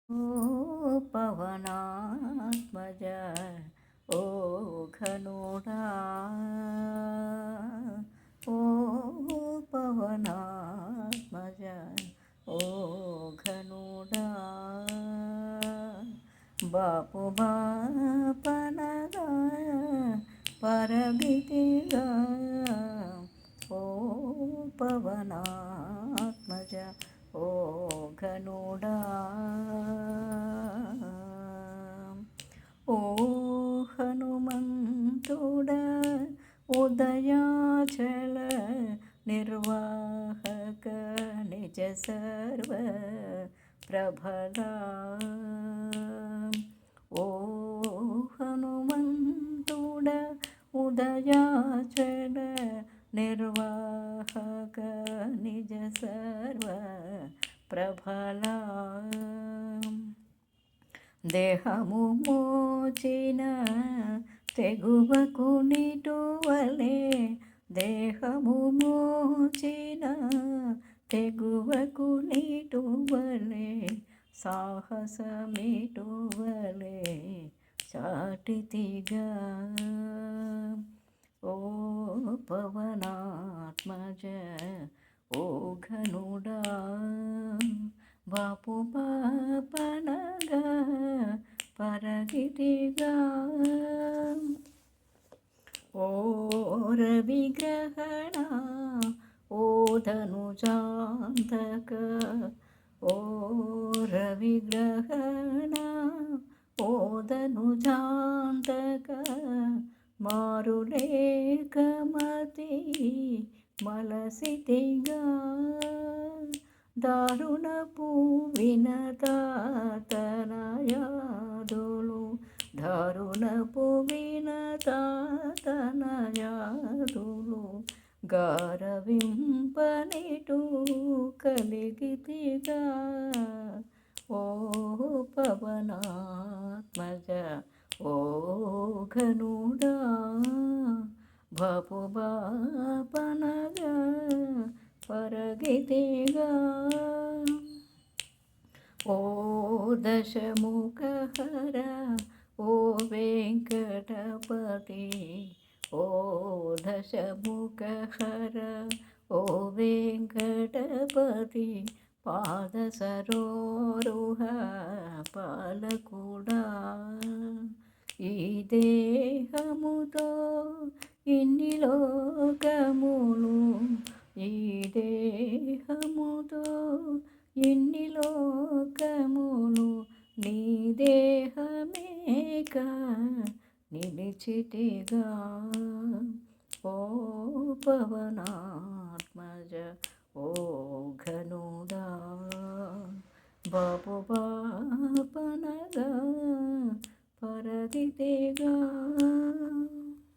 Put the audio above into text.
ఓ పవనాత్మజ ఓ ఘనుడా ఓ పవనాత్మజ ఓ ఘనుడా బాపు బాపనగా పరగితిగా ఓ పవనాత్మజ ఓ ఘనుడా ఓ హనుమంతుడా ఉదయాచల నిర్వాహక నిజ సర్వ ప్రభలా ఓ హనుమంతుడా ఉదయాచల నిర్వాహక నిజ సర్వ ప్రభలా దేహము మోచిన తెగువకు నిటువలే దేహము మోచిన తెగువకు నిటువలే సాహసమిటువలే చాటితిగా ఓ పవనాత్మజ ఓ ఘనుడా బాపు పాపనగా పరగితిగా ఓ రవిగ్రహణ ఓ ధనుజాంతక ఓ రవిగ్రహణ ఓ ధనుజాంతక మారులేకమతి మలసితిగా దారుణపు వినతాతనయాదులు దారుణపు వినతాతనయాదులు గారవింపనిటు కలిగితిగా ఓ పవనాత్మజ ఓ ఘనుడా బాపు బాపనగా పరగితిగా ఓ దశముఖహర ఓ వెంకటపతి ఓ దశముఖహర ఓ వెంకటపతి పాద సరోరుహ పాలకుడా ఈ దేహముతో ఇన్ని లోకములు ఈ దేహముతో ఎన్ని లోకములు నీ దేహమేక నిలిచితిగా ఓ పవనాత్మజ ఓ ఘనుడా బాపు బాపనగా పరగితిగా